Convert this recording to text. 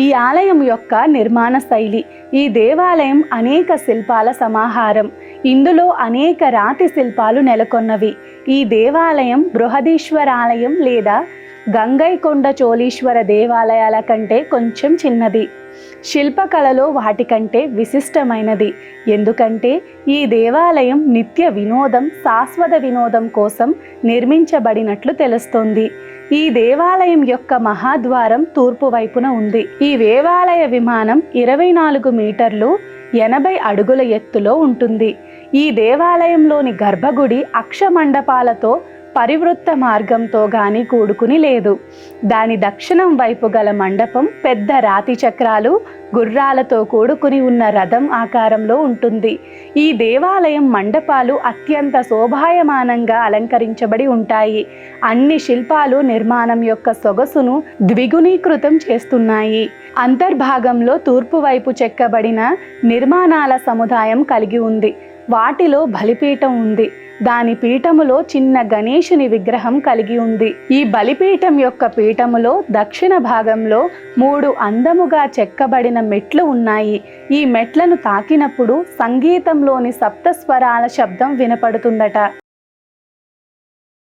ఈ ఆలయం యొక్క నిర్మాణ శైలి. ఈ దేవాలయం అనేక శిల్పాల సమాహారం. ఇందులో అనేక రాతి శిల్పాలు నెలకొన్నవి. ఈ దేవాలయం బృహదీశ్వర ఆలయం లేదా గంగైకొండ చోళీశ్వర దేవాలయాల కంటే కొంచెం చిన్నది. శిల్పకళలో వాటికంటే విశిష్టమైనది. ఎందుకంటే ఈ దేవాలయం నిత్య వినోదం, శాశ్వత వినోదం కోసం నిర్మించబడినట్లు తెలుస్తోంది. ఈ దేవాలయం యొక్క మహాద్వారం తూర్పు వైపున ఉంది. ఈ దేవాలయ విమానం 24 మీటర్లు 80 అడుగుల ఎత్తులో ఉంటుంది. ఈ దేవాలయంలోని గర్భగుడి అక్షమండపాలతో పరివృత్త మార్గంతో గాని కూడుకుని లేదు. దాని దక్షిణం వైపు గల మండపం పెద్ద రాతి చక్రాలు, గుర్రాలతో కూడుకుని ఉన్న రథం ఆకారంలో ఉంటుంది. ఈ దేవాలయం మండపాలు అత్యంత శోభాయమానంగా అలంకరించబడి ఉంటాయి. అన్ని శిల్పాలు నిర్మాణం యొక్క సొగసును ద్విగుణీకృతం చేస్తున్నాయి. అంతర్భాగంలో తూర్పు వైపు చెక్కబడిన నిర్మాణాల సముదాయం కలిగి ఉంది. వాటిలో బలిపీఠం ఉంది. దాని పీఠములో చిన్న గణేశుని విగ్రహం కలిగి ఉంది. ఈ బలిపీఠం యొక్క పీఠములో దక్షిణ భాగంలో 3 అందముగా చెక్కబడిన మెట్లు ఉన్నాయి. ఈ మెట్లను తాకినప్పుడు సంగీతంలోని సప్తస్వరాల శబ్దం వినపడుతుందట.